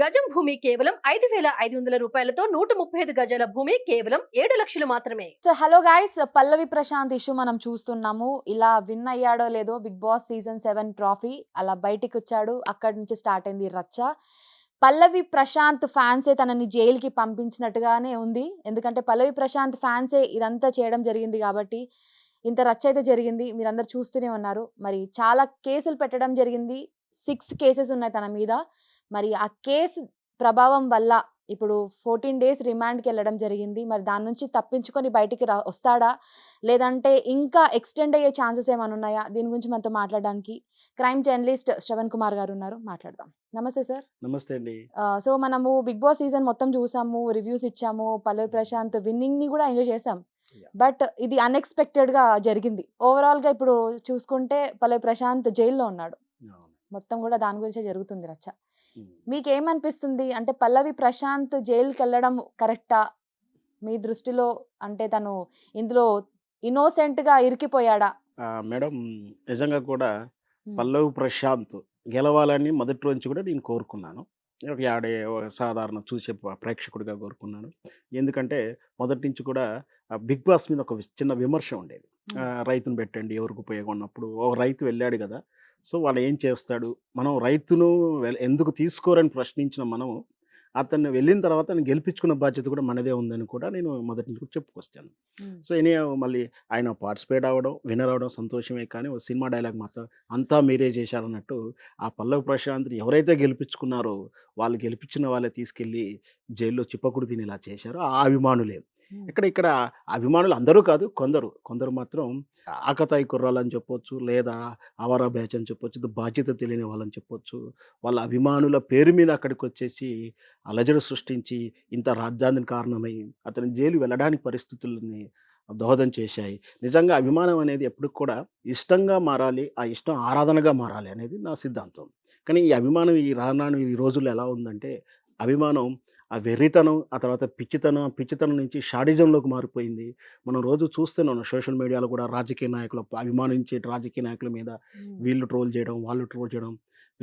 గజం భూమి కేవలం 5,500 రూపాయలతో 135 గజాల భూమి కేవలం 7 లక్షలు మాత్రమే. సో హలో గైస్, పల్లవి ప్రశాంత్ ఇష్యూ మనం చూస్తున్నాము. ఇలా విన్ అయ్యాడో లేదో బిగ్ బాస్ సీజన్ 7 ట్రాఫీ అలా బయటికి వచ్చాడు. అక్కడి నుంచి స్టార్ట్ అయింది రచ్చ. పల్లవి ప్రశాంత్ ఫ్యాన్సే తనని జైలుకి పంపించినట్టుగానే ఉంది. ఎందుకంటే పల్లవి ప్రశాంత్ ఫ్యాన్సే ఇదంతా చేయడం జరిగింది కాబట్టి ఇంత రచ్చ అయితే జరిగింది. మీరందరూ చూస్తూనే ఉన్నారు. మరి చాలా కేసులు పెట్టడం జరిగింది. 6 కేసెస్ ఉన్నాయి తన మీద. మరి ఆ కేసు ప్రభావం వల్ల ఇప్పుడు 14 డేస్ రిమాండ్కి వెళ్ళడం జరిగింది. మరి దాని నుంచి తప్పించుకొని బయటికి వస్తాడా, లేదంటే ఇంకా ఎక్స్టెండ్ అయ్యే ఛాన్సెస్ ఏమైనా ఉన్నాయా? దీని గురించి మనతో మాట్లాడడానికి క్రైమ్ జర్నలిస్ట్ శ్రవణ్ కుమార్ గారు ఉన్నారు. మాట్లాడదాం. నమస్తే సార్. నమస్తే అండి. సో మనము బిగ్ బాస్ సీజన్ మొత్తం చూసాము, రివ్యూస్ ఇచ్చాము. పల్లవి ప్రశాంత్ విన్నింగ్ ని కూడా ఎంజాయ్ చేసాం. బట్ ఇది అన్ఎక్స్పెక్టెడ్ గా జరిగింది. ఓవరాల్ గా ఇప్పుడు చూసుకుంటే పల్లవి ప్రశాంత్ జైల్లో ఉన్నాడు. మొత్తం కూడా దాని గురించే జరుగుతుంది రచ్చ. మీకేమనిపిస్తుంది? అంటే పల్లవి ప్రశాంత్ జైలుకి వెళ్ళడం కరెక్టా మీ దృష్టిలో? అంటే తను ఇందులో ఇన్నోసెంట్ గా ఇరికిపోయాడా? మేడం, నిజంగా కూడా పల్లవి ప్రశాంత్ గెలవాలని మొదటి నుంచి కూడా నేను కోరుకున్నాను. ఆడే సాధారణ చూసే ప్రేక్షకుడిగా కోరుకున్నాను. ఎందుకంటే మొదటి నుంచి కూడా బిగ్ బాస్ మీద ఒక చిన్న విమర్శ ఉండేది. రైతును పెట్టండి ఎవరికి ఉపయోగం ఉన్నప్పుడు. ఒక రైతు వెళ్ళాడు కదా, సో వాళ్ళు ఏం చేస్తాడు, మనం రైతును ఎందుకు తీసుకోరని ప్రశ్నించిన మనం అతన్ని వెళ్ళిన తర్వాత నేను గెలిపించుకున్న బాధ్యత కూడా మనదే ఉందని కూడా నేను మొదటి నుంచి కూడా చెప్పుకొస్తాను. సో ఎనీ మళ్ళీ ఆయన పార్టిసిపేట్ అవ్వడం, విన్నర్ అవ్వడం సంతోషమే. కానీ ఒక సినిమా డైలాగ్ మాత్రం అంతా మీరే చేశారన్నట్టు ఆ పల్లవి ప్రశాంత్ని ఎవరైతే గెలిపించుకున్నారో వాళ్ళు గెలిపించిన వాళ్ళే తీసుకెళ్ళి జైల్లో చిప్పకుడు తినేలా చేశారో ఆ అభిమానులే. ఇక్కడ అభిమానులు అందరూ కాదు, కొందరు మాత్రం ఆకతాయి కుర్రాలని చెప్పొచ్చు, లేదా ఆవారా బ్యాచ్ అని చెప్పొచ్చు, ఇది బాధ్యత తెలియని వాళ్ళని చెప్పొచ్చు. వాళ్ళ అభిమానుల పేరు మీద అక్కడికి వచ్చేసి అలజడి సృష్టించి ఇంత రాద్ధాంతికి కారణమై అతని జైలు వెళ్ళడానికి పరిస్థితులని దోహదం చేశాయి. నిజంగా అభిమానం అనేది ఎప్పుడు కూడా ఇష్టంగా మారాలి, ఆ ఇష్టం ఆరాధనగా మారాలి అనేది నా సిద్ధాంతం. కానీ ఈ అభిమానం ఈ రోజుల్లో ఎలా ఉందంటే, అభిమానం ఆ వెర్రితనం, ఆ తర్వాత పిచ్చితనం నుంచి షాడిజంలోకి మారిపోయింది. మనం రోజు చూస్తున్నాం సోషల్ మీడియాలో కూడా రాజకీయ నాయకులు అభిమానించే రాజకీయ నాయకుల మీద వీళ్ళు ట్రోల్ చేయడం, వాళ్ళు ట్రోల్ చేయడం,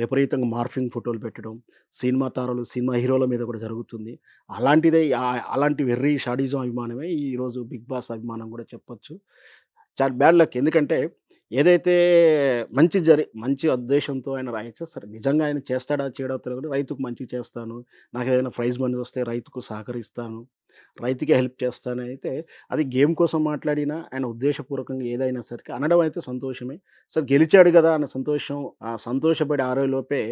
విపరీతంగా మార్ఫింగ్ ఫోటోలు పెట్టడం, సినిమా తారలు, సినిమా హీరోల మీద కూడా జరుగుతుంది. అలాంటి వెర్రి షాడిజం అభిమానమే ఈరోజు బిగ్ బాస్ అభిమానం కూడా చెప్పొచ్చు. చాలా బ్యాడ్ లక్. ఎందుకంటే ఏదైతే మంచి ఉద్దేశంతో ఆయన రాయొచ్చో, సరే నిజంగా ఆయన చేస్తాడా చేయడో తెలియదు. రైతుకు మంచి చేస్తాను, నాకు ఏదైనా ప్రైజ్ మనీ వస్తే రైతుకు సహకరిస్తాను, రైతుకే హెల్ప్ చేస్తాను అయితే అది గేమ్ కోసం మాట్లాడినా ఆయన ఉద్దేశపూర్వకంగా ఏదైనా సరికి అనడం అయితే సంతోషమే. సరే గెలిచాడు కదా అన్న సంతోషపడి ఆరోలోపే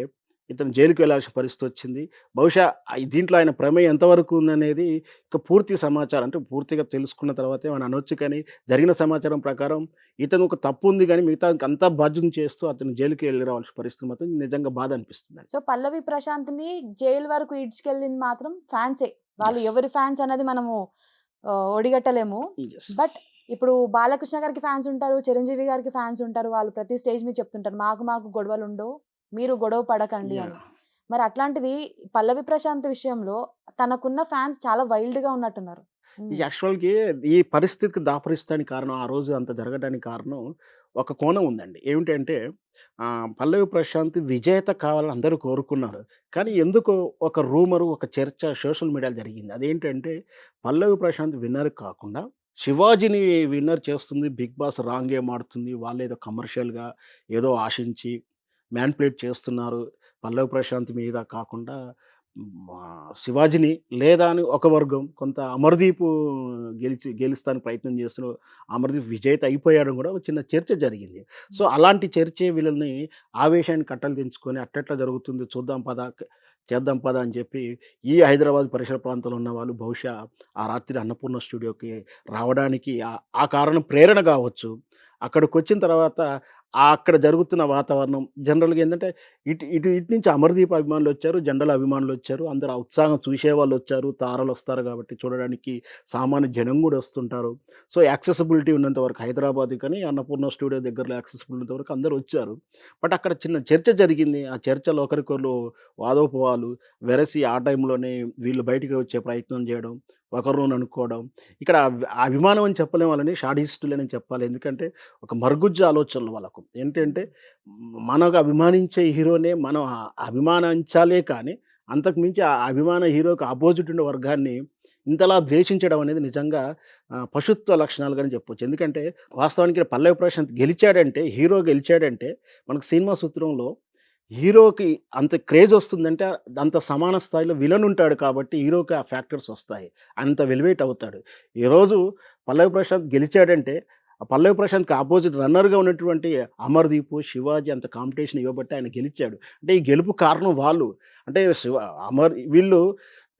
ఇతను జైలుకి వెళ్ళాల్సిన పరిస్థితి వచ్చింది. బహుశా దీంట్లో ఆయన ప్రమేయం ఎంతవరకు ఉందనేది ఇక పూర్తి సమాచారం అంటే పూర్తిగా తెలుసుకున్న తర్వాతే మనం అనొచ్చు. కానీ జరిగిన సమాచారం ప్రకారం ఇతను ఒక తప్పు ఉంది, కానీ మిగతా అంతా బాధ్యత చేస్తూ అతను జైలుకి వెళ్ళి రావాల్సిన పరిస్థితి మాత్రం నిజంగా బాధ అనిపిస్తుంది. సో పల్లవి ప్రశాంత్ని జైలు వరకు ఇడ్చుకెళ్ళింది మాత్రం ఫ్యాన్సే. వాళ్ళు ఎవరి ఫ్యాన్స్ అనేది మనము ఒడిగట్టలేము. బట్ ఇప్పుడు బాలకృష్ణ గారికి ఫ్యాన్స్ ఉంటారు, చిరంజీవి గారికి ఫ్యాన్స్ ఉంటారు. వాళ్ళు ప్రతి స్టేజ్ మీద చెప్తుంటారు, మాకు గొడవలు ఉండవు, మీరు గొడవ పడకండి అని. మరి అట్లాంటిది పల్లవి ప్రశాంత్ విషయంలో తనకున్న ఫ్యాన్స్ చాలా వైల్డ్ గా ఉన్నట్టున్నారు. యాక్చువల్గా ఈ పరిస్థితికి దాపరిస్తానికి కారణం, ఆ రోజు అంత జరగడానికి కారణం ఒక కోణం ఉందండి. ఏమిటంటే పల్లవి ప్రశాంత్ విజేత కావాలని అందరూ కోరుకున్నారు. కానీ ఎందుకో ఒక రూమరు, ఒక చర్చ సోషల్ మీడియాలో జరిగింది. అదేంటంటే పల్లవి ప్రశాంత్ విన్నర్ కాకుండా శివాజీని విన్నర్ చేస్తుంది, బిగ్ బాస్ రాంగ్ గేమ్ ఆడుతుంది, వాళ్ళు ఏదో కమర్షియల్గా ఏదో ఆశించి మ్యానిపులేట్ చేస్తున్నారు. పల్లవి ప్రశాంత్ మీద కాకుండా శివాజీని లేదా అని ఒక వర్గం, కొంత అమర్దీప్ గెలుస్తానికి ప్రయత్నం చేస్తున్న అమర్దీప్ విజేత అయిపోయాడని కూడా ఒక చిన్న చర్చ జరిగింది. సో అలాంటి చర్చే వీళ్ళని ఆవేశాన్ని కట్టలు తెంచుకొని అట్టెట్లా జరుగుతుంది చేద్దాం పద అని చెప్పి ఈ హైదరాబాద్ పరిసర ప్రాంతంలో ఉన్న వాళ్ళు బహుశా ఆ రాత్రి అన్నపూర్ణ స్టూడియోకి రావడానికి ఆ కారణం ప్రేరణ కావచ్చు. అక్కడికి వచ్చిన తర్వాత అక్కడ జరుగుతున్న వాతావరణం జనరల్గా ఏంటంటే ఇటు నుంచి అమర్దీప్ అభిమానులు వచ్చారు, జెండల అభిమానులు వచ్చారు, అందరూ ఆ ఉత్సాహం చూసేవాళ్ళు వచ్చారు, తారలు వస్తారు కాబట్టి చూడడానికి సామాన్య జనం కూడా వస్తుంటారు. సో యాక్సెసిబిలిటీ ఉన్నంత వరకు హైదరాబాద్ కానీ అన్నపూర్ణ స్టూడియో దగ్గరలో యాక్సెసిబిలిటీ ఉన్నంత వరకు అందరూ వచ్చారు. బట్ అక్కడ చిన్న చర్చ జరిగింది. ఆ చర్చలో ఒకరికొకరు వాదోపవాలు వెరసి ఆ టైంలోనే వీళ్ళు బయటికి వచ్చే ప్రయత్నం చేయడం, ఒకరిని అనుకోవడం. ఇక్కడ అభిమానం అని చెప్పలేం, వాళ్ళని షాడిస్టులని చెప్పాలి. ఎందుకంటే ఒక మరుగుజ్జు ఆలోచనలు వాళ్ళకు. ఏంటంటే మనకు అభిమానించే హీరోనే మనం అభిమానించాలే కానీ అంతకు మించి ఆ అభిమాన హీరోకి ఆపోజిట్ ఉండే వర్గాన్ని ఇంతలా ద్వేషించడం అనేది నిజంగా పశుత్వ లక్షణాలుగానే చెప్పొచ్చు. ఎందుకంటే వాస్తవానికి పల్లవి ప్రశాంత్ గెలిచాడంటే, హీరో గెలిచాడంటే మనకు సినిమా సూత్రంలో హీరోకి అంత క్రేజ్ వస్తుందంటే అంత సమాన స్థాయిలో విలన్ ఉంటాడు కాబట్టి హీరోకి ఆ ఫ్యాక్టర్స్ వస్తాయి. అంత వెలివేట్ అవుతాడు. ఈరోజు పల్లవి ప్రశాంత్ గెలిచాడంటే ఆ పల్లవి ప్రశాంత్‌కి అపోజిట్ రన్నర్‌గా ఉన్నటువంటి అమర్‌దీప్, శివాజీ అంత కాంపిటీషన్ ఇవ్వబట్టి ఆయన గెలిచాడు. అంటే ఈ గెలుపు కారణం వాళ్ళు. అంటే వీళ్ళు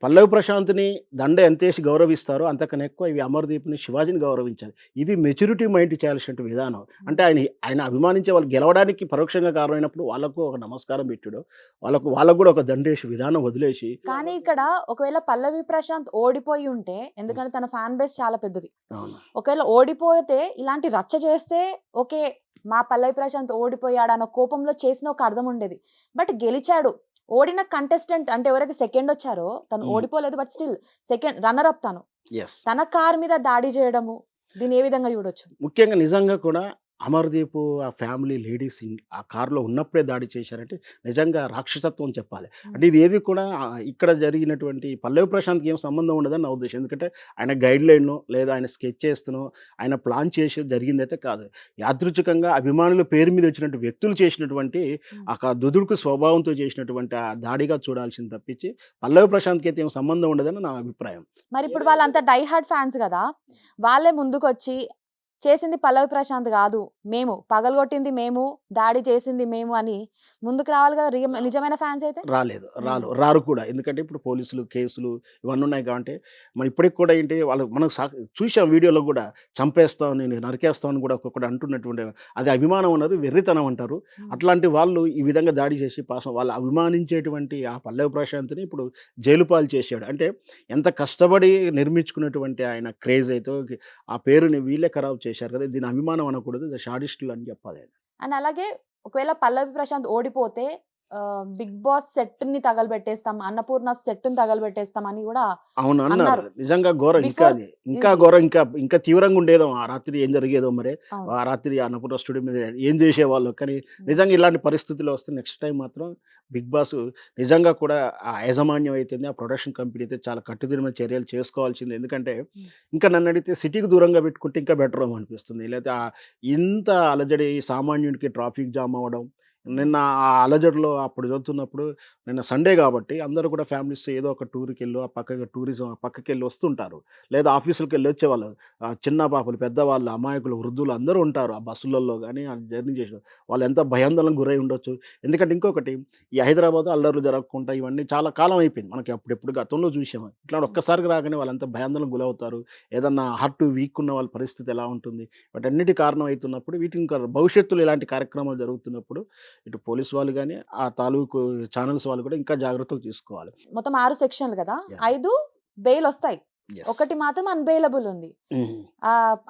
పల్లవి ప్రశాంత్‌ని దండ ఎంతేసి గౌరవిస్తారో అంతకన్నా ఎక్కువ ఇవి అమర్‌దీప్‌ని, శివాజీని గౌరవించాలి. ఇది మెచ్యూరిటీ మైండ్ చేయాల్సిన విధానం. అంటే ఆయన అభిమానించే వాళ్ళు గెలవడానికి పరోక్షంగా కారణమైనప్పుడు వాళ్ళకు ఒక నమస్కారం పెట్టుడు. వాళ్ళకు కూడా ఒక దండేసి విధానం వదిలేసి కానీ ఇక్కడ ఒకవేళ పల్లవి ప్రశాంత్ ఓడిపోయి ఉంటే, ఎందుకంటే తన ఫ్యాన్ బేస్ చాలా పెద్దది. అవును. ఒకవేళ ఓడిపోతే ఇలాంటి రచ్చ చేస్తే ఓకే, మా పల్లవి ప్రశాంత్ ఓడిపోయాడు అన్న కోపంలో చేసిన ఒక అర్థం ఉండేది. బట్ గెలిచాడు. ఓడిన కంటెస్టెంట్ అంటే ఎవరైతే సెకండ్ వచ్చారో తను ఓడిపోలేదు, but still second runner up తను. యెస్. తన కార్ మీద దాడి చేయడము దీన్ని ఏ విధంగా చూడొచ్చు? ముఖ్యంగా నిజంగా కూడా అమర్‌దీప్ ఆ ఫ్యామిలీ లేడీస్ ఆ కార్‌లో ఉన్నప్పుడే దాడి చేశారంటే నిజంగా రాక్షసత్వం చెప్పాలి. అంటే ఇది ఏది కూడా ఇక్కడ జరిగినటువంటి పల్లవి ప్రశాంత్‌కి ఏం సంబంధం ఉండదని నా ఉద్దేశం. ఎందుకంటే ఆయన గైడ్‌లైనో లేదా ఆయన స్కెచ్ చేస్తనో ఆయన ప్లాన్ చేసి జరిగిందైతే కాదు. యాదృచ్ఛికంగా అభిమానుల పేరు మీద వచ్చినటువంటి వ్యక్తులు చేసినటువంటి దుదుడుకు స్వభావంతో చేసినటువంటి ఆ దాడిగా చూడాల్సింది తప్పించి పల్లవి ప్రశాంత్‌కి అయితే ఏం సంబంధం ఉండదని నా అభిప్రాయం. మరి ఇప్పుడు వాళ్ళంతా డై హార్డ్ ఫ్యాన్స్ కదా, వాళ్ళే ముందుకొచ్చి చేసింది పల్లవి ప్రశాంత్ కాదు, మేము పగలగొట్టింది మేము, దాడి చేసింది మేము అని ముందుకు రావాలి కదా నిజమైన ఫ్యాన్స్ అయితే? రారు కూడా. ఎందుకంటే ఇప్పుడు పోలీసులు కేసులు ఇవన్నీ ఉన్నాయి కాబట్టి మనం ఇప్పటికి కూడా ఏంటి వాళ్ళు మనం చూసాం వీడియోలో కూడా చంపేస్తాం, నేను నరికేస్తాం అని కూడా ఒక్కొక్కటి అంటున్నటువంటి అది అభిమానం అన్నారు, వెర్రితనం అంటారు. అట్లాంటి వాళ్ళు ఈ విధంగా దాడి చేసి పాసం వాళ్ళు అభిమానించేటువంటి ఆ పల్లవి ప్రశాంత్ని ఇప్పుడు జైలు పాలు చేశాడు. అంటే ఎంత కష్టపడి నిర్మించుకున్నటువంటి ఆయన క్రేజ్ అయితే ఆ పేరుని వీళ్ళే ఖరాబ్ చేశారు కదా. దీని అభిమానం అనకూడదు, షాడిస్టులు అని చెప్పాలి. అండ్ అలాగే ఒకవేళ పల్లవి ప్రశాంత్ ఓడిపోతే బిగ్ బాస్ సెట్ ని తగలబెట్టేస్తాం, అన్నపూర్ణ సెట్ ని తగలబెట్టేస్తాం అని కూడా అవును అన్నారు. అన్నారు. నిజంగా ఘోరం. ఇంకా ఘోరం, ఇంకా తీవ్రంగా ఉండేదో ఆ రాత్రి ఏం జరిగేదో మరి. ఆ రాత్రి అన్నపూర్ణ స్టూడియో మీద ఏం చేసేవాళ్ళు. కానీ నిజంగా ఇలాంటి పరిస్థితులు వస్తే నెక్స్ట్ టైం మాత్రం బిగ్ బాస్ నిజంగా కూడా ఆ యాజమాన్యం అయితే ఆ ప్రొడక్షన్ కంపెనీ అయితే చాలా కట్టుదిట్టమైన చర్యలు చేసుకోవాల్సింది. ఎందుకంటే ఇంకా నన్ను అడిగితే సిటీకి దూరంగా పెట్టుకుంటే ఇంకా బెటర్ అనిపిస్తుంది. లేదా ఇంత అలజడి సామాన్యుడికి ట్రాఫిక్ జామ్ అవ్వడం. నిన్న ఆ అలజడిలో అప్పుడు చదువుతున్నప్పుడు నిన్న సండే కాబట్టి అందరూ కూడా ఫ్యామిలీస్ ఏదో ఒక టూర్కి వెళ్ళి ఆ పక్కకి టూరిజం పక్కకి వెళ్ళి వస్తుంటారు, లేదా ఆఫీసులకి వెళ్ళి వచ్చేవాళ్ళు. చిన్న పాపలు, పెద్దవాళ్ళు, అమాయకులు, వృద్ధులు అందరూ ఉంటారు ఆ బస్సులలో కానీ ఆ జర్నీ చేసిన వాళ్ళు ఎంత భయాందోళనకు గురై ఉండొచ్చు. ఎందుకంటే ఇంకొకటి ఈ హైదరాబాద్ అల్లర్లు జరగకుండా ఇవన్నీ చాలా కాలం అయిపోయింది. మనకి అప్పుడెప్పుడు గతంలో చూసాము. ఇట్లా ఒక్కసారిగా రాగానే వాళ్ళంతా భయాందోళనకు గురవుతారు. ఏదన్నా హార్ట్ వీక్ ఉన్న వాళ్ళ పరిస్థితి ఎలా ఉంటుంది, వాటన్నిటి కారణం అవుతున్నప్పుడు వీటిని ఇంకా భవిష్యత్తులో ఇలాంటి కార్యక్రమాలు జరుగుతున్నప్పుడు ఇటు పోలీస్ వాళ్ళు కానీ ఆ తాలూకు ఛానల్స్ వాళ్ళు కూడా ఇంకా జాగ్రత్తలు తీసుకోవాలి. మొత్తం 6 సెక్షన్లు కదా, 5 బెయిల్ వస్తాయి, ఒకటి మాత్రం అన్బెయిలబుల్ ఉంది.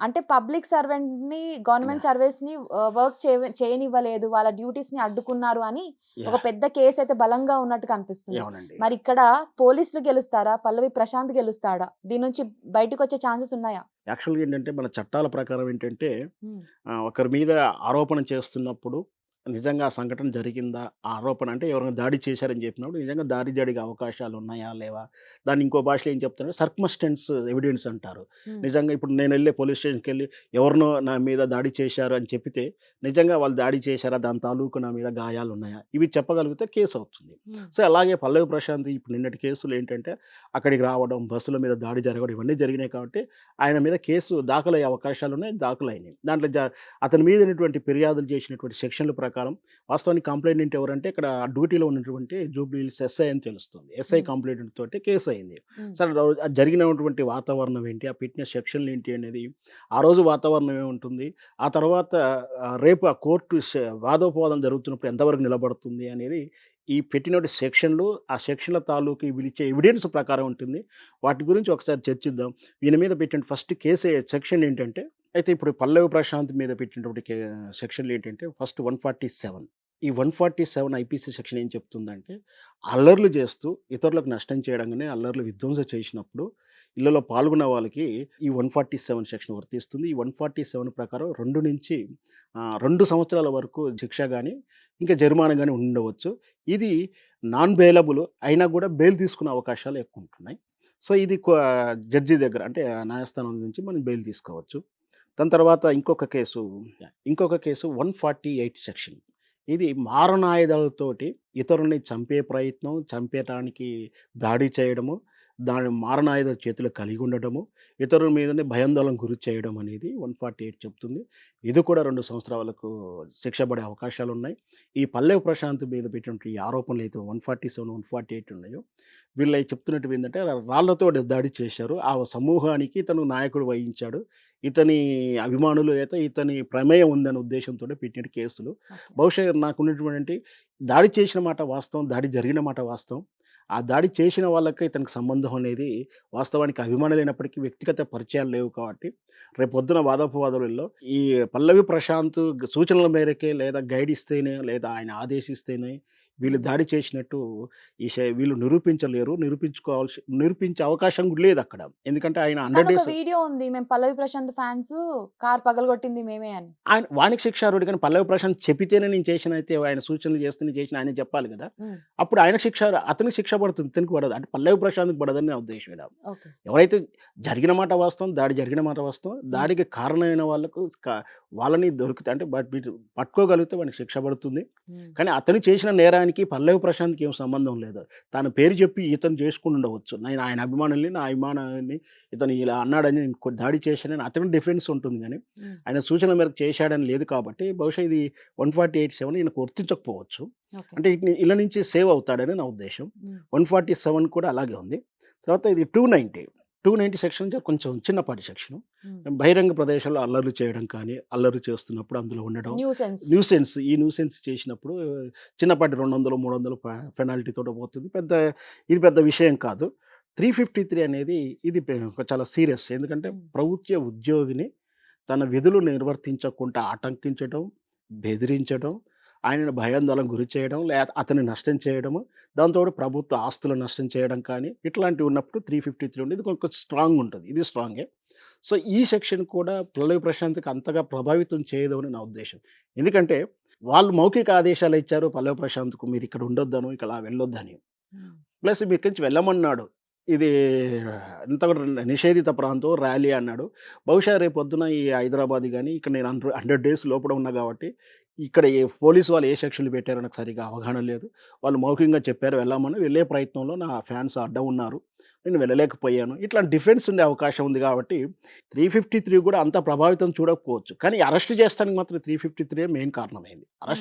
అంటే పబ్లిక్ సర్వెంట్ ని, గవర్నమెంట్ సర్వీస్ ని వర్క్ చేయనివ్వలేదు, వాళ్ళ డ్యూటీస్ ని అడ్డుకున్నారు అని ఒక పెద్ద కేసు అయితే బలంగా ఉన్నట్టు కనిపిస్తుంది. మరి ఇక్కడ పోలీసులు గెలుస్తారా, పల్లవి ప్రశాంత్ గెలుస్తాడా? దీని నుంచి బయటకు వచ్చే ఛాన్సెస్ ఉన్నాయా? యాక్చువల్గా ఏంటంటే మన చట్టాల ప్రకారం ఏంటంటే ఒకరి మీద ఆరోపణ చేస్తున్నప్పుడు నిజంగా ఆ సంఘటన జరిగిందా, ఆ ఆరోపణ అంటే ఎవరైనా దాడి చేశారని చెప్పినప్పుడు నిజంగా దాడి జరిగే అవకాశాలు ఉన్నాయా లేవా, దాన్ని ఇంకో భాషలో ఏం చెప్తారంటే సర్కమ్స్టెన్స్ ఎవిడెన్స్ అంటారు. నిజంగా ఇప్పుడు నేను వెళ్ళి పోలీస్ స్టేషన్కి వెళ్ళి ఎవరినో నా మీద దాడి చేశారు అని చెప్పితే నిజంగా వాళ్ళు దాడి చేశారా, దాని తాలూకు నా మీద గాయాలు ఉన్నాయా, ఇవి చెప్పగలిగితే కేసు అవుతుంది. సో అలాగే పల్లవి ప్రశాంత్ ఇప్పుడు నిన్నటి కేసులు ఏంటంటే అక్కడికి రావడం, బస్సుల మీద దాడి జరగడం ఇవన్నీ జరిగినాయి కాబట్టి ఆయన మీద కేసు దాఖలయ్యే అవకాశాలు ఉన్నాయి, దాఖలైనవి. దాంట్లో అతని మీద ఉన్నటువంటి ఫిర్యాదులు చేసినటువంటి సెక్షన్ల ప్రకారం వాస్తవానికి కంప్లైంట్ ఎవరంటే ఇక్కడ డ్యూటీలో ఉన్నటువంటి జూబ్లీహిల్స్ ఎస్ఐ అని తెలుస్తుంది. ఎస్ఐ కంప్లైంట్ తోటి కేసు అయింది. సరే జరిగినటువంటి వాతావరణం ఏంటి, ఆ పెట్టిన సెక్షన్లు ఏంటి అనేది ఆ రోజు వాతావరణం ఏముంటుంది, ఆ తర్వాత రేపు ఆ కోర్టు వాదోపవాదం జరుగుతున్నప్పుడు ఎంతవరకు నిలబడుతుంది అనేది ఈ పెట్టినటువంటి సెక్షన్లు, ఆ సెక్షన్ల తాలూకు వీళ్ళిచ్చే ఎవిడెన్స్ ప్రకారం ఉంటుంది. వాటి గురించి ఒకసారి చర్చిద్దాం. వీళ్ళ మీద పెట్టిన ఫస్ట్ కేసు సెక్షన్ ఏంటంటే, అయితే ఇప్పుడు పల్లవి ప్రశాంత్ మీద పెట్టినటువంటి సెక్షన్లు ఏంటంటే ఫస్ట్ 147. ఈ 147 ఐపీసీ సెక్షన్ ఏం చెప్తుందంటే అల్లర్లు చేస్తూ ఇతరులకు నష్టం చేయడం కానీ అల్లర్లు విధ్వంసం చేసినప్పుడు ఇళ్లలో పాల్గొన్న వాళ్ళకి ఈ 147 సెక్షన్ వర్తిస్తుంది. ఈ 147 ప్రకారం 2 నుంచి 2 సంవత్సరాల వరకు శిక్ష కానీ ఇంకా జరిమానా గాని ఉండవచ్చు. ఇది నాన్ బెయిలబుల్ అయినా కూడా బెయిల్ తీసుకునే అవకాశాలు ఎక్కువ ఉంటున్నాయి. సో, ఇది జడ్జి దగ్గర అంటే న్యాయస్థానం నుంచి మనం బెయిల్ తీసుకోవచ్చు. దాని తర్వాత ఇంకొక కేసు 148 సెక్షన్. ఇది మారణాయుధాలతోటి ఇతరుల్ని చంపే ప్రయత్నం, చంపేయటానికి దాడి చేయడము, దాని మారణాయుధం చేతిలో కలిగి ఉండడము, ఇతరుల మీదనే భయాందోళనకు గురి చేయడం అనేది 148 చెప్తుంది. ఇది కూడా 2 సంవత్సరాలకు శిక్ష పడే అవకాశాలున్నాయి. ఈ పల్లవి ప్రశాంత్ మీద పెట్టినటువంటి ఈ ఆరోపణలు అయితే 147, 148 ఉన్నాయో, వీళ్ళయి చెప్తున్నటివి ఏందంటే రాళ్ళతో దాడి చేశారు. ఆ సమూహానికి ఇతను నాయకుడు వహించాడు. ఇతని అభిమానులు అయితే ఇతని ప్రమేయం ఉందనే ఉద్దేశంతోనే పెట్టిన కేసులు. ఓకే. బహుశా నాకున్నటువంటి దాడి చేసిన మాట వాస్తవం, దాడి జరిగిన మాట వాస్తవం. ఆ దాడి చేసిన వాళ్ళకి ఇతనికి సంబంధం అనేది వాస్తవానికి అభిమానులైనప్పటికీ వ్యక్తిగత పరిచయాలు లేవు కాబట్టి, రేపొద్దున వాదోపవాదాలలో ఈ పల్లవి ప్రశాంత్ సూచనల మేరకే లేదా గైడ్ ఇస్తేనే లేదా ఆయన ఆదేశిస్తేనే వీళ్ళు దాడి చేసినట్టు వీళ్ళు నిరూపించలేరు. నిరూపించే అవకాశం కూడా లేదక్కడ. ఎందుకంటే ఆయన 100 కానీ ఒక డేస్ వీడియో ఉంది. మేము పల్లవి ప్రశాంత్ ఫ్యాన్స్ కార్ పగలగొట్టింది మేమే అని. వానికి శిక్షార్హుడు. కానీ పల్లవి ప్రశాంత్ చెప్పితేనే నేను చేసినైతే ఆయన సూచనలు చేస్తేనే చేసిన ఆయనే చెప్పాలి కదా! హ్మ్. అప్పుడు ఆయనకు అతనికి శిక్ష పడుతుంది. ఇతనికి పడదు. అంటే పల్లవి ప్రశాంత్‌కి పడదని నా ఉద్దేశం ఈడ. ఓకే. ఎవరైతే జరిగిన మాట వాస్తవం, దాడి జరిగిన మాట వాస్తవం. దాడికి కారణమైన వాళ్ళకు వాళ్ళని దొరికితే అంటే వీళ్ళు పట్టుకోగలిగితే వానికి శిక్ష పడుతుంది. హ్మ్. కానీ అతను చేసిన నేరానికి పల్లవి ప్రశాంత్‌కి ఏం సంబంధం లేదు. తన పేరు చెప్పి ఇతను చేసుకొని ఉండవచ్చు. నేను ఆయన అభిమానుల్ని, నా అభిమానాన్ని ఇతను ఇలా అన్నాడని నేను దాడి చేశానని అతనికి డిఫెన్స్ ఉంటుంది గానీ, హ్మ్. ఆయన సూచన మేరకు చేశాడని లేదు కాబట్టి బహుశా ఇది 148(7) ఈయనకు వర్తించకపోవచ్చు. ఓకే. అంటే ఇలా నుంచి సేవ్ అవుతాడని నా ఉద్దేశం. హ్మ్. 147 కూడా అలాగే ఉంది. తర్వాత ఇది 290 సెక్షన్ కొంచెం చిన్నపాటి సెక్షను. హ్మ్. బహిరంగ ప్రదేశాల్లో అల్లర్లు చేయడం కానీ, అల్లరి చేస్తున్నప్పుడు అందులో ఉండడం. న్యూసెన్స్. ఈ న్యూసెన్స్ చేసినప్పుడు చిన్నపాటి 200, 300 పెనాల్టీ తోటి పోతుంది. ఇది పెద్ద విషయం కాదు. 353 అనేది ఇది చాలా సీరియస్. ఎందుకంటే ప్రభుత్వ ఉద్యోగిని తన విధులు నిర్వర్తించకుండా ఆటంకించడం, బెదిరించడం, ఆయనను భయాందోళనకు గురి చేయడం, లేదా అతన్ని నష్టం చేయడము, దాంతోపాటు ప్రభుత్వ ఆస్తులను నష్టం చేయడం కానీ ఇట్లాంటివి ఉన్నప్పుడు 353 ఉంది. ఇది కొంచెం స్ట్రాంగ్ ఉంటుంది. ఇది స్ట్రాంగే. సో, ఈ సెక్షన్ కూడా పల్లవి ప్రశాంత్‌కి అంతగా ప్రభావితం చేయదు అని నా ఉద్దేశం. ఎందుకంటే వాళ్ళు మౌఖిక ఆదేశాలు ఇచ్చారు పల్లవి ప్రశాంత్‌కు, మీరు ఇక్కడ ఉండొద్దను, ఇక్కడ వెళ్ళొద్దని. హ్మ్. ప్లస్ మీ ఇక్కడి నుంచి వెళ్ళమన్నాడు. ఇది ఎంత కూడా నిషేధిత ప్రాంతం, ర్యాలీ అన్నాడు. బహుశా రేపొద్దున ఈ హైదరాబాద్ గాని, ఇక్కడ నేను 100 డేస్ లోపల ఉన్నా కాబట్టి, ఇక్కడ పోలీసు వాళ్ళు ఏ సెక్షన్‌లు పెట్టారో నాకు సరిగ్గా అవగాహన లేదు. వాళ్ళు మౌఖికంగా చెప్పారు వెళ్ళమని. వెళ్ళే ప్రయత్నంలో నా ఫ్యాన్స్ అడ్డం ఉన్నారు. నేను వెళ్ళలేకపోయాను. ఇట్లా డిఫెన్స్ ఉండే అవకాశం ఉంది కాబట్టి 353 కూడా అంత ప్రభావితం చూడకపోవచ్చు. కానీ అరెస్ట్ చేస్తానికి మాత్రం 353 మెయిన్ కారణమైంది.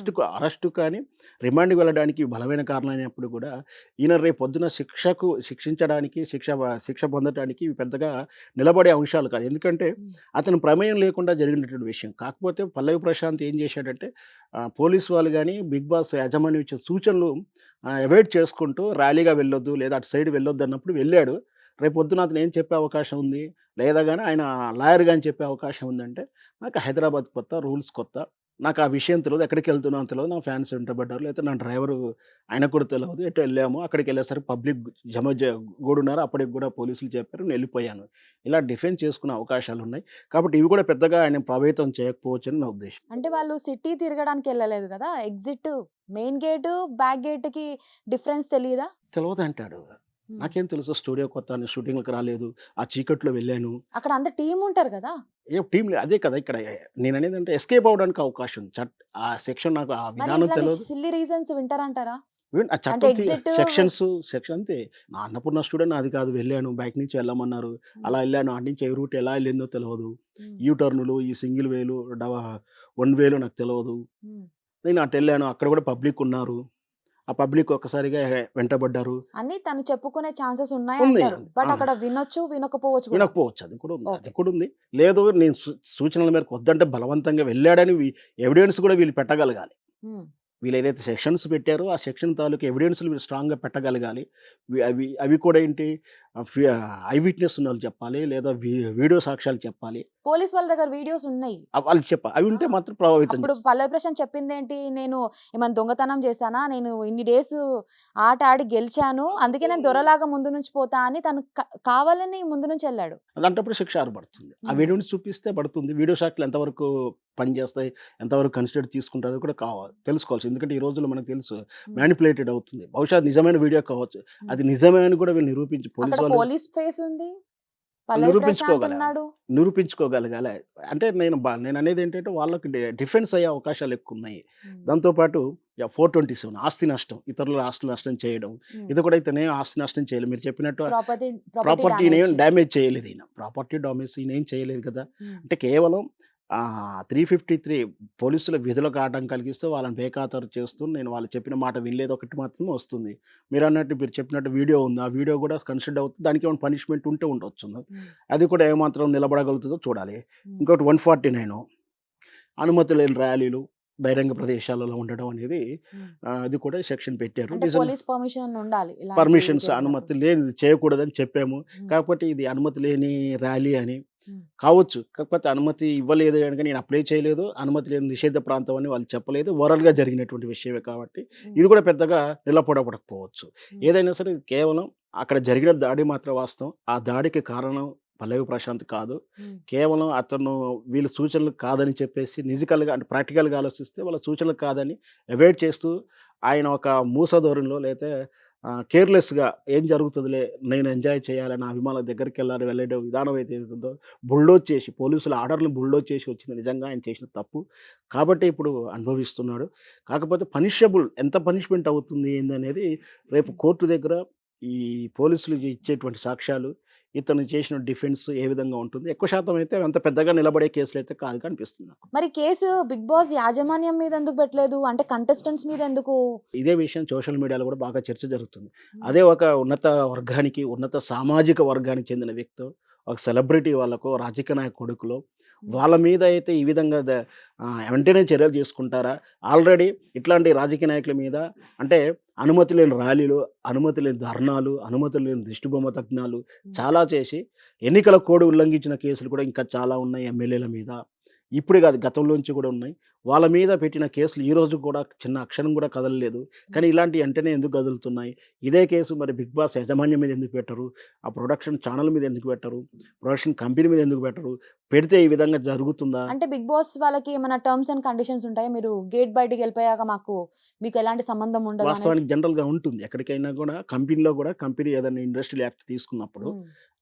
అరెస్టు కానీ రిమాండ్‌కి వెళ్ళడానికి బలమైన కారణమైనప్పుడు కూడా ఈయన రేపొద్దున శిక్షించడానికి, శిక్ష పొందడానికి ఇవి పెద్దగా నిలబడే అంశాలు కాదు. ఎందుకంటే అతని ప్రమేయం లేకుండా జరిగినటువంటి విషయం. కాకపోతే పల్లవి ప్రశాంత్ ఏం చేశాడంటే పోలీసు వాళ్ళు గానీ, బిగ్ బాస్ యాజమాన్యం ఇచ్చిన సూచనలు అవాయిడ్ చేసుకుంటూ ర్యాలీగా వెళ్ళొద్దు, లేదా అటు సైడ్ వెళ్ళొద్దు అన్నప్పుడు వెళ్ళాడు. రేపొద్దున అతను ఏం చెప్పే అవకాశం ఉంది? లేదా గానీ ఆయన లాయర్ గాని చెప్పే అవకాశం ఉందంటే, నాకు హైదరాబాద్ కొత్త, రూల్స్ కొత్త. నాకు ఆ విషయం తెలవదు. ఎక్కడికెళ్తున్నానో తెలవదు. నా ఫ్యాన్స్ వెంటబడ్డారు. లేకపోతే నా డ్రైవరు ఆయనకు కూడా తెలవదు. ఎటో వెళ్ళాము. అక్కడికెళ్ళేసరికి పబ్లిక్ గూడున్నారు. అప్పటికి కూడా పోలీసులు చెప్పారు. నేను వెళ్ళిపోయాను. ఇలా డిఫెన్స్ చేసుకునే అవకాశాలున్నాయి. కాబట్టి ఇవి కూడా పెద్దగా ఆయన ప్రభావితం చేయకపోవచ్చని నా ఉద్దేశం. అంటే వాళ్ళు సిటీ తిరగడానికి వెళ్ళలేదు కదా! ఎగ్జిట్ మెయిన్ గేట్, బ్యాక్ గేట్‌కి డిఫరెన్స్ తెలీదా? తెలవదంటాడు. హ్మ్. నాకేం తెలుసు, స్టూడియో కొత్త, నేను షూటింగ్‌లకి రాలేదు. ఆ చీకట్లో వెళ్ళాను. అక్కడ అంత టీమ్ ఉంటారు కదా! టీమ్ అదే కదా ఇక్కడ నేననేదంటే ఎస్కేప్ అవ్వడానికి అవకాశం ఉంది. ఆ సెక్షన్ నాకు ఆ మరి విధానం ఇట్లాంటి తెలవదు. సిల్లీ రీజన్స్ వింటారంటారా? ఆ అంటే చట్టం ఎగ్జిట్ సెక్షన్ అంతే. నా అన్నపూర్ణ స్టూడియో నాది కాదు. వెళ్ళాను. బైక్ నుంచి వెళ్ళమన్నారు. అలా వెళ్ళాను. అటు నుంచి ఏ రూట్ ఎలా వెళ్ళిందో తెలవదు. హ్మ్. యూ టర్నులు, ఈ సింగిల్ వేలు, వన్ వేలో నాకు తెలవదు. హ్మ్. నేను అటు వెళ్ళాను. అక్కడ కూడా పబ్లిక్ ఉన్నారు. ఆ పబ్లిక్ ఒక్కసారిగా వెంటబడ్డారు. అని తను చెప్పుకునే ఛాన్సెస్ ఉంది. ఉన్నాయంటారు. బట్ అక్కడ వినొచ్చు, వినకపోవచ్చు కూడా. వినకపోవచ్చు. అది కూడా ఉంది. ఓకే. అది కూడా ఉంది. లేదు నేను సూచనల మేరకు వద్దంటే బలవంతంగా వెళ్ళాడని ఎవిడెన్స్ కూడా వీళ్ళు పెట్టగలగాలి. హ్మ్. వీళ్ళు ఏదైతే సెక్షన్స్ పెట్టారో ఆ సెక్షన్ తాలూకు ఎవిడెన్స్‌లు వీళ్ళు స్ట్రాంగ్‌గా పెట్టగలగాలి. అవి కూడా ఏంటి, ఐ విట్నెస్ ఉన్న వాళ్ళు చెప్పాలి, లేదా వీడియో సాక్ష్యాలు చెప్పాలి. పోలీస్ వాళ్ళ దగ్గర వీడియోస్ ఉన్నాయి. వాళ్ళకి చెప్పాలి. అవి ఉంటే మాత్రం ప్రభావితం అప్పుడు చేస్తుంది. పల్లవి ప్రశాంత్ చెప్పిందేంటి, నేను ఏమైనా దొంగతనం చేశానా, నేను ఇన్ని డేస్ ఆట ఆడి గెలిచాను, అందుకే నేను దొరలాగా ముందు నుంచి పోతా అని తను కావాలని ముందు నుంచి వెళ్ళాడు. అలాంటప్పుడు శిక్ష పడుతుంది. ఆ వీడియోని చూపిస్తే పడుతుంది. వీడియో సాక్ష్యాలు ఎంతవరకు పనిచేస్తాయి, ఎంతవరకు కన్సిడర్ తీసుకుంటారో కూడా తెలుసుకోవాల్సి. ఎందుకంటే ఈ రోజుల్లో మనకు తెలుసు మ్యానిపులేటెడ్ అవుతుంది. బహుశా నిజమైన వీడియో కావచ్చు, అది నిజమే అని కూడా వీళ్ళు నిరూపించి అక్కడ పోలీసు వాళ్ళు పోలీస్ ఫేస్ ఉంది, పల్లవి ప్రశాంత్ ఉన్నాడు. నిరూపించుకోగలగాలి. అంటే నేను అనేది ఏంటంటే వాళ్ళకి డిఫెన్స్ అయ్యే అవకాశాలు ఎక్కువ ఉన్నాయి. దాంతోపాటు 427 ఆస్తి నష్టం, ఇతరుల ఆస్తి నష్టం చేయడం, ఇది కూడా ఇతనే ఆస్తి నష్టం చేయలేదు. మీరు చెప్పినట్టు ప్రాపర్టీని ఏం డ్యామేజ్ చేయలేదు ఈయన. ప్రాపర్టీ డ్యామేజ్ ఈయన ఏం చేయలేదు కదా. అంటే కేవలం 353 పోలీసుల విధులకు ఆటంకం కలిగిస్తూ వాళ్ళని బేఖాతరు చేస్తూ నేను వాళ్ళు చెప్పిన మాట వినలేదు ఒకటి మాత్రమే వస్తుంది. మీరు చెప్పినట్టు వీడియో ఉంది. ఆ వీడియో కూడా కన్సిడర్ అవుతుంది. దానికి ఏమైనా పనిష్మెంట్ ఉంటే ఉండొచ్చు. అది కూడా ఏమాత్రం నిలబడగలుగుతుందో చూడాలి. ఇంకోటి 149 అనుమతి లేని ర్యాలీలు బహిరంగ ప్రదేశాలలో ఉండడం అనేది అది కూడా సెక్షన్ పెట్టారు. పోలీస్ పర్మిషన్ ఉండాలి. పర్మిషన్స్ అనుమతి లేని చేయకూడదని చెప్పాము. కాకపోతే ఇది అనుమతి లేని ర్యాలీ అని కావచ్చు. కాకపోతే అనుమతి ఇవ్వలేదు కనుక నేను అప్లై చేయలేదు, అనుమతి లేని నిషేధ ప్రాంతం అని వాళ్ళు చెప్పలేదు. ఓవరాల్గా జరిగినటువంటి విషయమే కాబట్టి ఇది కూడా పెద్దగా నిలబడకపోవచ్చు. ఏదైనా సరే కేవలం అక్కడ జరిగిన దాడి మాత్రం వాస్తవం. ఆ దాడికి కారణం పల్లవి ప్రశాంత్ కాదు. కేవలం అతను వీళ్ళ సూచనలు కాదని చెప్పేసి నిజికల్గా అంటే ప్రాక్టికల్గా ఆలోచిస్తే వాళ్ళ సూచనలు కాదని అవాయిడ్ చేస్తూ ఆయన ఒక మూస ధోరణిలో లేకపోతే కేర్లెస్గా ఏం జరుగుతుందిలే, నేను ఎంజాయ్ చేయాలని అభిమానుల దగ్గరికి వెళ్ళే విధానం అయితే ఏదో బుల్డోజ్ చేసి పోలీసుల ఆర్డర్ని బుల్డోజ్ చేసి వచ్చింది నిజంగా ఆయన చేసిన తప్పు. కాబట్టి ఇప్పుడు అనుభవిస్తున్నాడు. కాకపోతే పనిషబుల్ ఎంత పనిష్మెంట్ అవుతుంది ఏందనేది రేపు కోర్టు దగ్గర ఈ పోలీసులు ఇచ్చేటువంటి సాక్ష్యాలు, ఇతను చేసిన డిఫెన్స్ ఏ విధంగా ఉంటుంది. ఎక్కువ శాతం అయితే అంత పెద్దగా నిలబడే కేసులు అయితే కాదు కనిపిస్తుంది నాకు. మరి కేసు బిగ్ బాస్ యాజమాన్యం మీద ఎందుకు పెట్టలేదు, అంటే కంటెస్టెంట్స్ మీద ఎందుకు? ఇదే విషయం సోషల్ మీడియాలో కూడా బాగా చర్చ జరుగుతుంది. అదే ఒక ఉన్నత వర్గానికి, ఉన్నత సామాజిక వర్గానికి చెందిన వ్యక్తి, ఒక సెలబ్రిటీ వాళ్ళకో రాజకీయ నాయక కొడుకులో వాళ్ళ మీద అయితే ఈ విధంగా వెంటనే చర్యలు తీసుకుంటారా? ఆల్రెడీ ఇట్లాంటి రాజకీయ నాయకుల మీద అంటే అనుమతి లేని ర్యాలీలు, అనుమతి లేని ధర్నాలు, అనుమతి లేని దిష్టిబొమ్మ తజ్ఞాలు చాలా చేసి ఎన్నికల కోడ్ ఉల్లంఘించిన కేసులు కూడా ఇంకా చాలా ఉన్నాయి. ఎమ్మెల్యేల మీద ఇప్పుడు కాదు గతంలోంచి కూడా ఉన్నాయి. వాళ్ళ మీద పెట్టిన కేసులు ఈ రోజు కూడా చిన్న అక్షరం కూడా కదలలేదు. కానీ ఇలాంటి వెంటనే ఎందుకు కదులుతున్నాయి? ఇదే కేసు మరి బిగ్ బాస్ యాజమాన్యం మీద ఎందుకు పెట్టరు? ఆ ప్రొడక్షన్ ఛానల్ మీద ఎందుకు పెట్టరు? ప్రొడక్షన్ కంపెనీ మీద ఎందుకు పెట్టరు? పెడితే ఈ విధంగా జరుగుతుందా? అంటే బిగ్ బాస్ వాళ్ళకి ఏమైనా టర్మ్స్ అండ్ కండిషన్స్ ఉంటాయా? మీరు గేట్ బయటికి వెళ్ళిపోయాక మీకు ఎలాంటి సంబంధం ఉండదు? వాస్తవానికి జనరల్గా ఉంటుంది. ఎక్కడికైనా కూడా కంపెనీలో కూడా కంపెనీ ఏదైనా ఇండస్ట్రియల్ యాక్ట్ తీసుకున్నప్పుడు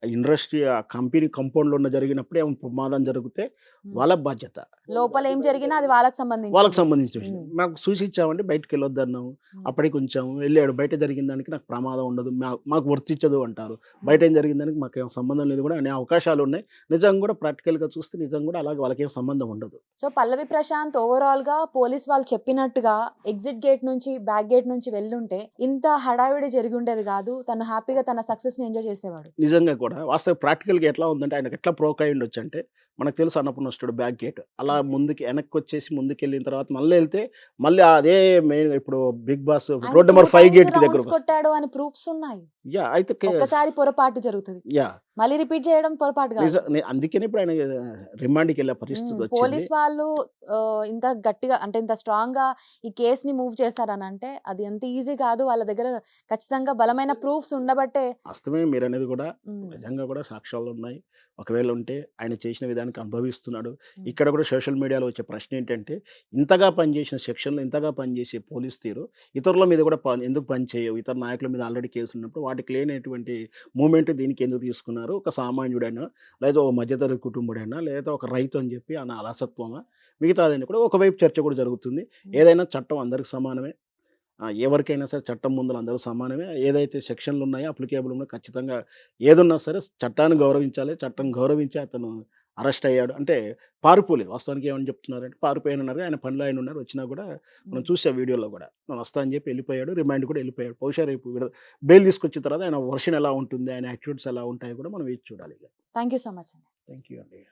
ఇండస్ట్రీ ఆ కంపెనీ కంపౌండ్లో జరిగినప్పుడు ఏమైనా ప్రమాదం జరిగితే వాళ్ళ బాధ్యత. లోపల ఏం జరిగినా అది వాళ్ళకి సంబంధించిన విషయం. మాకు చూసి ఇచ్చామంటే బయటకు వెళ్ళొద్దు అన్నాము. అప్పటికి కొంచెం వెళ్ళాడు. బయట జరిగిన దానికి నాకు ప్రమాదం ఉండదు, మాకు వర్తించదు అంటారు. బయట ఏం జరిగిన దానికి మాకు ఏం సంబంధం లేదు కూడా అనే అవకాశాలు ఉన్నాయి. నిజంగా కూడా ప్రాక్టికల్గా చూస్తే నిజంగా కూడా అలాగే వాళ్ళకి ఏం సంబంధం ఉండదు. సో పల్లవి ప్రశాంత్ ఓవరాల్ గా పోలీస్ వాళ్ళు చెప్పినట్టుగా ఎగ్జిట్ గేట్ నుంచి బ్యాక్ గేట్ నుంచి వెళ్ళుంటే ఇంత హడావిడి జరిగి ఉండేది కాదు. తను హ్యాపీగా తన సక్సెస్ ని ఎంజాయ్ చేసేవాడు. నిజంగా కూడా వాస్తవ ప్రాక్టికల్గా ఎట్లా ఉందంటే ఆయనకు ఎట్లా ప్రోక్ అయి ఉండొచ్చు అంటే మనకు తెలుసు అన్నప్పుడు వస్తాడు బ్యాక్ గేట్ అలా వెనక్కి వచ్చేసి ముందుకు వెళ్ళిన తర్వాత మళ్ళీ వెళ్తే మళ్ళీ అదే మెయిన్ ఇప్పుడు Bigg Boss road number 5 gate కి దగ్గర కొట్టాడు అని ప్రూఫ్స్ ఉన్నాయి. యా అయితే ఒకసారి పొరపాటు జరుగుతుంది, యా మళ్ళీ రిపీట్ చేయడం పొరపాటు కాదు. అందుకనే ఇప్పుడు ఆయన రిమాండ్కి వెళ్ళే పరిస్థితి వచ్చింది. పోలీస్ వాళ్ళు ఇంత గట్టిగా అంటే ఇంత స్ట్రాంగ్ గా ఈ కేస్ ని మూవ్ చేశారని అంటే అది ఎంత ఈజీ కాదు. వాళ్ళ దగ్గర ఖచ్చితంగా బలమైన ప్రూఫ్స్ ఉండబట్టే. వాస్తవమే మీరు అనేది కూడా నిజంగా కూడా సాక్ష్యాలు ఉన్నాయి. ఒకవేళ ఉంటే ఆయన చేసిన విధానికి అనుభవిస్తున్నాడు. ఇక్కడ కూడా సోషల్ మీడియాలో వచ్చే ప్రశ్న ఏంటంటే ఇంతగా పనిచేసిన సెక్షన్లు, ఇంతగా పనిచేసే పోలీస్ తీరు ఇతరుల మీద కూడా ఎందుకు పనిచేయవు? ఇతర నాయకుల మీద ఆల్రెడీ కేసులు ఉన్నప్పుడు వాటికి లేనటువంటి మూమెంట్ దీనికి ఎందుకు తీసుకున్నారు? ఒక సామాన్యుడైనా లేదా ఒక మధ్యతరగతి కుటుంబుడైనా లేదా ఒక రైతు అని చెప్పి అన్న అలసత్వమా? మిగతాదని కూడా ఒకవైపు చర్చ కూడా జరుగుతుంది. ఏదైనా చట్టం అందరికి సమానమే. ఎవరికైనా సరే చట్టం ముందు అందరూ సమానమే. ఏదైతే సెక్షన్లు ఉన్నాయో అప్లికేబుల్ ఉన్నాయో ఖచ్చితంగా ఏదున్నా సరే చట్టాన్ని గౌరవించాలి. చట్టం గౌరవించి అతను అరెస్ట్ అయ్యాడు అంటే పారిపోలేదు. వాస్తవానికి ఏమని చెప్తున్నారంటే పారిపోయినారు, ఆయన పనిలో ఆయన ఉన్నారు. వచ్చినా కూడా మనం చూసే వీడియోలో కూడా నేను వస్తా అని చెప్పి వెళ్ళిపోయాడు. రిమాండ్ కూడా వెళ్ళిపోయాడు. బహుశా రేపు బెయిల్ తీసుకొచ్చిన తర్వాత ఆయన వర్షన్ ఎలా ఉంటుంది, ఆయన యాటిట్యూడ్స్ ఎలా ఉంటాయో కూడా మనం వేచి చూడాలి. Thank you so much. Thank you అండి.